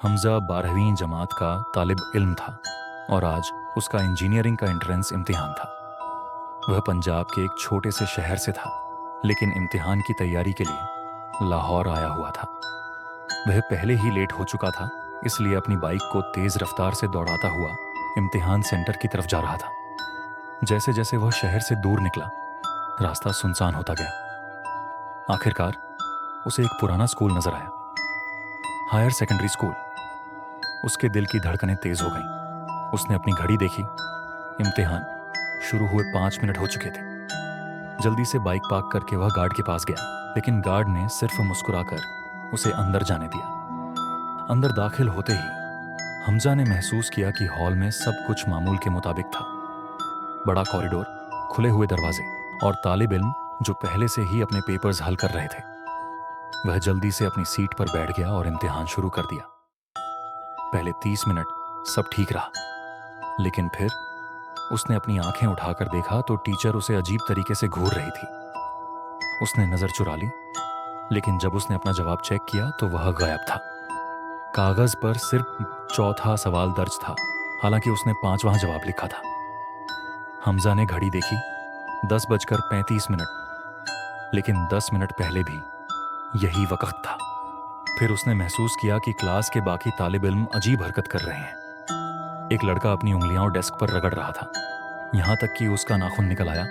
हमजा 12वीं जमात का तालिब इल्म था और आज उसका इंजीनियरिंग का एंट्रेंस इम्तिहान था। वह पंजाब के एक छोटे से शहर से था, लेकिन इम्तिहान की तैयारी के लिए लाहौर आया हुआ था। वह पहले ही लेट हो चुका था, इसलिए अपनी बाइक को तेज रफ्तार से दौड़ाता हुआ इम्तिहान सेंटर की तरफ जा रहा था। जैसे जैसे वह शहर से दूर निकला, रास्ता सुनसान होता गया। आखिरकार उसे एक पुराना स्कूल नजर आया, हायर सेकेंडरी स्कूल। उसके दिल की धड़कनें तेज हो गईं। उसने अपनी घड़ी देखी। इम्तिहान शुरू हुए 5 मिनट हो चुके थे। जल्दी से बाइक पार्क करके वह गार्ड के पास गया, लेकिन गार्ड ने सिर्फ मुस्कुराकर उसे अंदर जाने दिया। अंदर दाखिल होते ही हमजा ने महसूस किया कि हॉल में सब कुछ मामूल के मुताबिक था। बड़ा कॉरिडोर, खुले हुए दरवाजे और तालिब इल्म जो पहले से ही अपने पेपर्स हल कर रहे थे। वह जल्दी से अपनी सीट पर बैठ गया और इम्तिहान शुरू कर दिया। पहले 30 मिनट सब ठीक रहा, लेकिन फिर उसने अपनी आंखें उठाकर देखा तो टीचर उसे अजीब तरीके से घूर रही थी। उसने नजर चुरा ली, लेकिन जब उसने अपना जवाब चेक किया तो वह गायब था। कागज पर सिर्फ चौथा सवाल दर्ज था, हालांकि उसने 5वां जवाब लिखा था। हमजा ने घड़ी देखी, 10:35, लेकिन 10 मिनट पहले भी यही वक्त था। फिर उसने महसूस किया कि क्लास के बाकी तालिब इल्म अजीब हरकत कर रहे हैं। एक लड़का अपनी उंगलियां डेस्क पर रगड़ रहा था, यहां तक कि उसका नाखून निकल आया,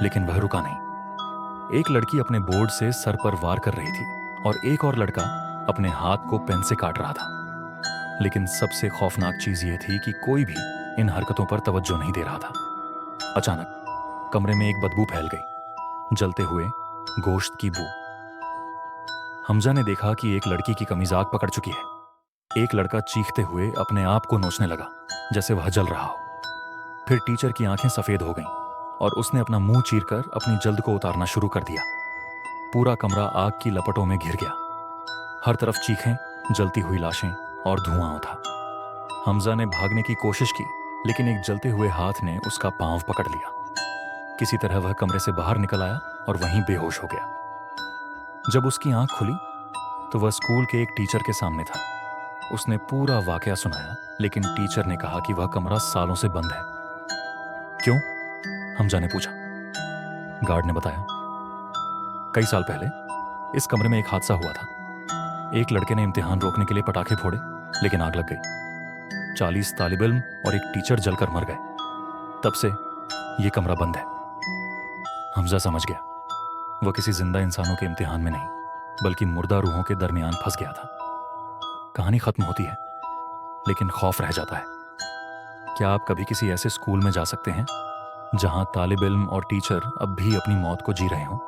लेकिन वह रुका नहीं। एक लड़की अपने बोर्ड से सर पर वार कर रही थी और एक और लड़का अपने हाथ को पेन से काट रहा था। लेकिन सबसे खौफनाक चीज यह थी कि कोई भी इन हरकतों पर तवज्जो नहीं दे रहा था। अचानक कमरे में एक बदबू फैल गई, जलते हुए गोश्त की बू। हमजा ने देखा कि एक लड़की की कमीज आग पकड़ चुकी है। एक लड़का चीखते हुए अपने आप को नोचने लगा, जैसे वह जल रहा हो। फिर टीचर की आंखें सफेद हो गईं और उसने अपना मुंह चीरकर अपनी जल्द को उतारना शुरू कर दिया। पूरा कमरा आग की लपटों में घिर गया। हर तरफ चीखें, जलती हुई लाशें और धुआं उठा। हमजा ने भागने की कोशिश की, लेकिन एक जलते हुए हाथ ने उसका पांव पकड़ लिया। किसी तरह वह कमरे से बाहर निकल आया और वहीं बेहोश हो गया। जब उसकी आंख खुली तो वह स्कूल के एक टीचर के सामने था। उसने पूरा वाकया सुनाया, लेकिन टीचर ने कहा कि वह कमरा सालों से बंद है। क्यों? हमजा ने पूछा। गार्ड ने बताया, कई साल पहले इस कमरे में एक हादसा हुआ था। एक लड़के ने इम्तिहान रोकने के लिए पटाखे फोड़े, लेकिन आग लग गई। 40 तालिब इल्म और एक टीचर जलकर मर गए। तब से यह कमरा बंद है। हमजा समझ गया, वह किसी जिंदा इंसानों के इम्तिहान में नहीं, बल्कि मुर्दा रूहों के दरमियान फंस गया था। कहानी खत्म होती है, लेकिन खौफ रह जाता है। क्या आप कभी किसी ऐसे स्कूल में जा सकते हैं जहां तालिब इल्म और टीचर अब भी अपनी मौत को जी रहे हों?